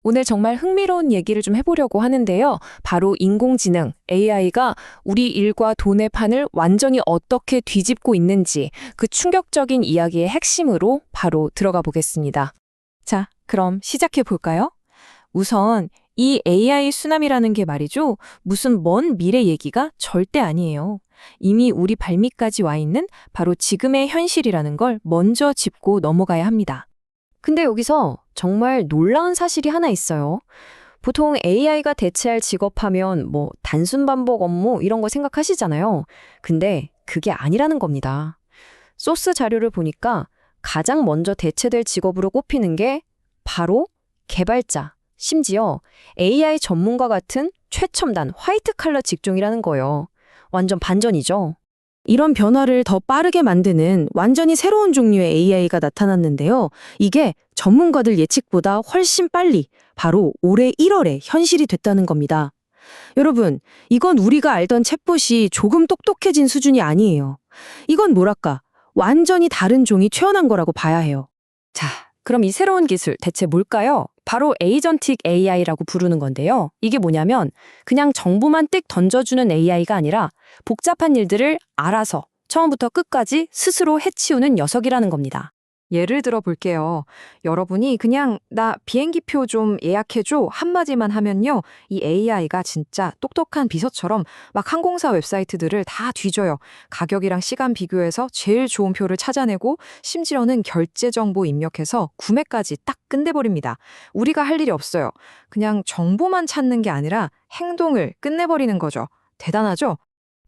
오늘 정말 흥미로운 얘기를 좀 해보려고 하는데요. 바로 인공지능, AI가 우리 일과 돈의 판을 완전히 어떻게 뒤집고 있는지 그 충격적인 이야기의 핵심으로 바로 들어가 보겠습니다. 자, 그럼 시작해 볼까요? 우선 이 AI 쓰나미라는 게 말이죠. 무슨 먼 미래 얘기가 절대 아니에요. 이미 우리 발밑까지 와 있는 바로 지금의 현실이라는 걸 먼저 짚고 넘어가야 합니다. 근데 여기서 정말 놀라운 사실이 하나 있어요. 보통 AI가 대체할 직업하면 단순 반복 업무 이런 거 생각하시잖아요. 근데 그게 아니라는 겁니다. 소스 자료를 보니까 가장 먼저 대체될 직업으로 꼽히는 게 바로 개발자, 심지어 AI 전문가 같은 최첨단 화이트 칼라 직종이라는 거예요. 완전 반전이죠. 이런 변화를 더 빠르게 만드는 완전히 새로운 종류의 AI가 나타났는데요. 이게 전문가들 예측보다 훨씬 빨리 바로 올해 1월에 현실이 됐다는 겁니다. 여러분, 이건 우리가 알던 챗봇이 조금 똑똑해진 수준이 아니에요. 이건 뭐랄까, 완전히 다른 종이 태어난 거라고 봐야 해요. 자, 그럼 이 새로운 기술 대체 뭘까요? 바로 에이전틱 AI라고 부르는 건데요. 이게 뭐냐면 그냥 정보만 띡 던져주는 AI가 아니라 복잡한 일들을 알아서 처음부터 끝까지 스스로 해치우는 녀석이라는 겁니다. 예를 들어 볼게요. 여러분이 그냥 나 비행기표 좀 예약해줘 한마디만 하면요. 이 AI가 진짜 똑똑한 비서처럼 막 항공사 웹사이트들을 다 뒤져요. 가격이랑 시간 비교해서 제일 좋은 표를 찾아내고 심지어는 결제 정보 입력해서 구매까지 딱 끝내버립니다. 우리가 할 일이 없어요. 그냥 정보만 찾는 게 아니라 행동을 끝내버리는 거죠. 대단하죠?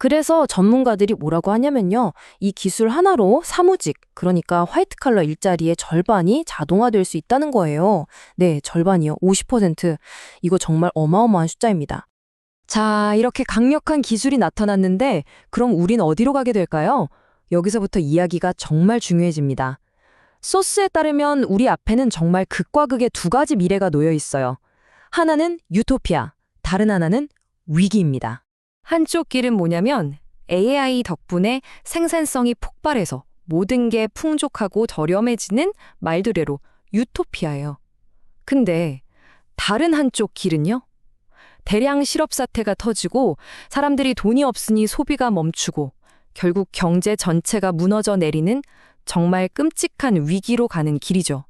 그래서 전문가들이 뭐라고 하냐면요. 이 기술 하나로 사무직, 그러니까 화이트 칼라 일자리의 절반이 자동화될 수 있다는 거예요. 네, 절반이요. 50%. 이거 정말 어마어마한 숫자입니다. 자, 이렇게 강력한 기술이 나타났는데 그럼 우린 어디로 가게 될까요? 여기서부터 이야기가 정말 중요해집니다. 소스에 따르면 우리 앞에는 정말 극과 극의 두 가지 미래가 놓여 있어요. 하나는 유토피아, 다른 하나는 위기입니다. 한쪽 길은 뭐냐면 AI 덕분에 생산성이 폭발해서 모든 게 풍족하고 저렴해지는 말그대로 유토피아예요. 근데 다른 한쪽 길은요? 대량 실업 사태가 터지고 사람들이 돈이 없으니 소비가 멈추고 결국 경제 전체가 무너져 내리는 정말 끔찍한 위기로 가는 길이죠.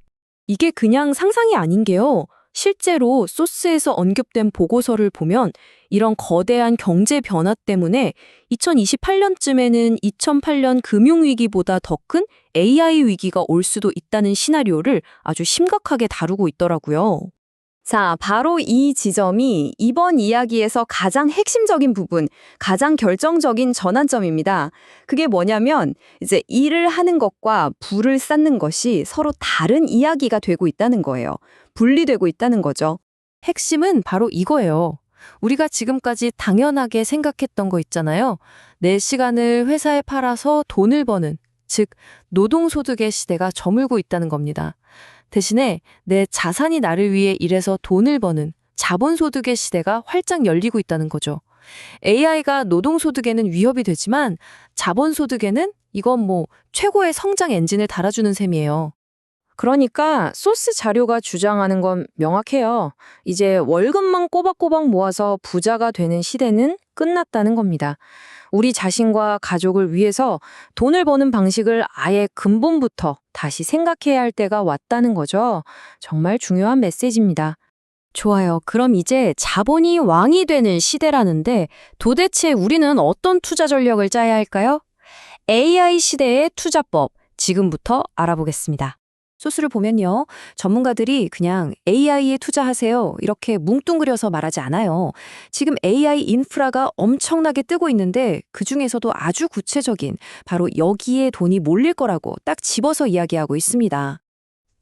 이게 그냥 상상이 아닌 게요. 실제로 소스에서 언급된 보고서를 보면 이런 거대한 경제 변화 때문에 2028년쯤에는 2008년 금융위기보다 더 큰 AI 위기가 올 수도 있다는 시나리오를 아주 심각하게 다루고 있더라고요. 자, 바로 이 지점이 이번 이야기에서 가장 핵심적인 부분, 가장 결정적인 전환점입니다. 그게 뭐냐면 이제 일을 하는 것과 부를 쌓는 것이 서로 다른 이야기가 되고 있다는 거예요. 분리되고 있다는 거죠. 핵심은 바로 이거예요. 우리가 지금까지 당연하게 생각했던 거 있잖아요. 내 시간을 회사에 팔아서 돈을 버는, 즉 노동소득의 시대가 저물고 있다는 겁니다. 대신에 내 자산이 나를 위해 일해서 돈을 버는 자본소득의 시대가 활짝 열리고 있다는 거죠. AI가 노동소득에는 위협이 되지만 자본소득에는 이건 최고의 성장 엔진을 달아주는 셈이에요. 그러니까 소스 자료가 주장하는 건 명확해요. 이제 월급만 꼬박꼬박 모아서 부자가 되는 시대는 끝났다는 겁니다. 우리 자신과 가족을 위해서 돈을 버는 방식을 아예 근본부터 다시 생각해야 할 때가 왔다는 거죠. 정말 중요한 메시지입니다. 좋아요. 그럼 이제 자본이 왕이 되는 시대라는데 도대체 우리는 어떤 투자 전략을 짜야 할까요? AI 시대의 투자법, 지금부터 알아보겠습니다. 소스를 보면요. 전문가들이 그냥 AI에 투자하세요. 이렇게 뭉뚱그려서 말하지 않아요. 지금 AI 인프라가 엄청나게 뜨고 있는데 그중에서도 아주 구체적인 바로 여기에 돈이 몰릴 거라고 딱 집어서 이야기하고 있습니다.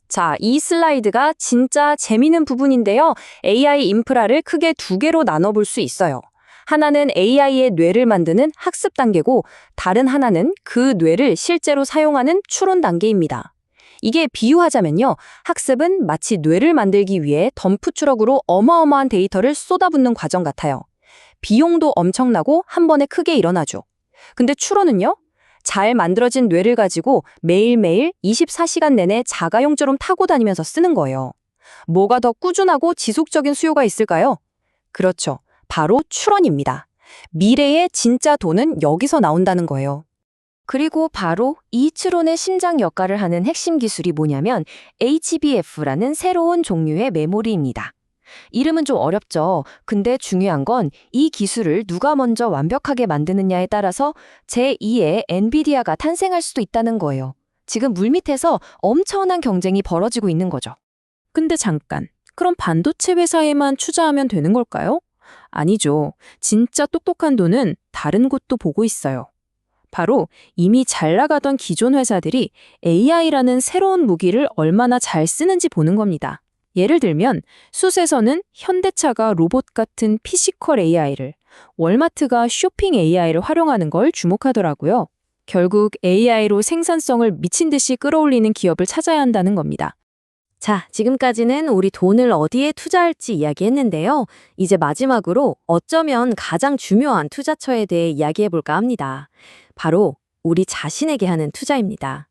자, 이 슬라이드가 진짜 재미있는 부분인데요. AI 인프라를 크게 두 개로 나눠볼 수 있어요. 하나는 AI의 뇌를 만드는 학습 단계고 다른 하나는 그 뇌를 실제로 사용하는 추론 단계입니다. 이게 비유하자면요. 학습은 마치 뇌를 만들기 위해 덤프 트럭으로 어마어마한 데이터를 쏟아붓는 과정 같아요. 비용도 엄청나고 한 번에 크게 일어나죠. 근데 추론은요? 잘 만들어진 뇌를 가지고 매일매일 24시간 내내 자가용처럼 타고 다니면서 쓰는 거예요. 뭐가 더 꾸준하고 지속적인 수요가 있을까요? 그렇죠. 바로 출원입니다. 미래의 진짜 돈은 여기서 나온다는 거예요. 그리고 바로 이 추론의 심장 역할을 하는 핵심 기술이 뭐냐면 HBF라는 새로운 종류의 메모리입니다. 이름은 좀 어렵죠. 근데 중요한 건 이 기술을 누가 먼저 완벽하게 만드느냐에 따라서 제2의 엔비디아가 탄생할 수도 있다는 거예요. 지금 물밑에서 엄청난 경쟁이 벌어지고 있는 거죠. 근데 잠깐, 그럼 반도체 회사에만 투자하면 되는 걸까요? 아니죠. 진짜 똑똑한 돈은 다른 곳도 보고 있어요. 바로 이미 잘 나가던 기존 회사들이 AI라는 새로운 무기를 얼마나 잘 쓰는지 보는 겁니다. 예를 들면 숫에서는 현대차가 로봇 같은 피지컬 AI를, 월마트가 쇼핑 AI를 활용하는 걸 주목하더라고요. 결국 AI로 생산성을 미친 듯이 끌어올리는 기업을 찾아야 한다는 겁니다. 자, 지금까지는 우리 돈을 어디에 투자할지 이야기했는데요. 이제 마지막으로 어쩌면 가장 중요한 투자처에 대해 이야기해볼까 합니다. 바로 우리 자신에게 하는 투자입니다.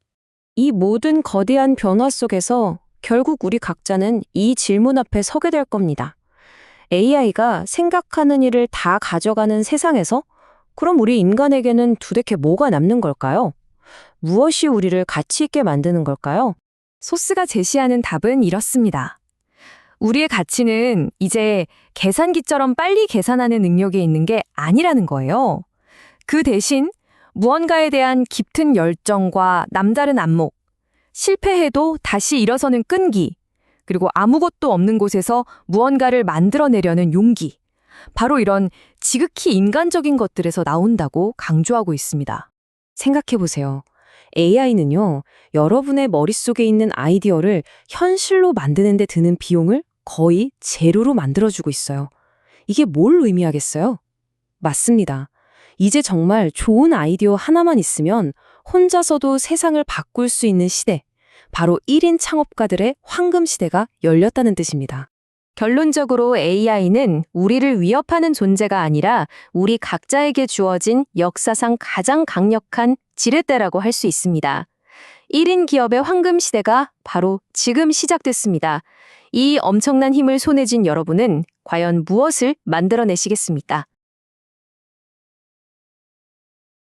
이 모든 거대한 변화 속에서 결국 우리 각자는 이 질문 앞에 서게 될 겁니다. AI가 생각하는 일을 다 가져가는 세상에서 그럼 우리 인간에게는 도대체 뭐가 남는 걸까요? 무엇이 우리를 가치 있게 만드는 걸까요? 소스가 제시하는 답은 이렇습니다. 우리의 가치는 이제 계산기처럼 빨리 계산하는 능력에 있는 게 아니라는 거예요. 그 대신 무언가에 대한 깊은 열정과 남다른 안목, 실패해도 다시 일어서는 끈기, 그리고 아무것도 없는 곳에서 무언가를 만들어내려는 용기, 바로 이런 지극히 인간적인 것들에서 나온다고 강조하고 있습니다. 생각해보세요. AI는요, 여러분의 머릿속에 있는 아이디어를 현실로 만드는 데 드는 비용을 거의 제로로 만들어주고 있어요. 이게 뭘 의미하겠어요? 맞습니다. 이제 정말 좋은 아이디어 하나만 있으면 혼자서도 세상을 바꿀 수 있는 시대, 바로 1인 창업가들의 황금 시대가 열렸다는 뜻입니다. 결론적으로 AI는 우리를 위협하는 존재가 아니라 우리 각자에게 주어진 역사상 가장 강력한 지렛대라고 할 수 있습니다. 1인 기업의 황금 시대가 바로 지금 시작됐습니다. 이 엄청난 힘을 손에 쥔 여러분은 과연 무엇을 만들어내시겠습니까?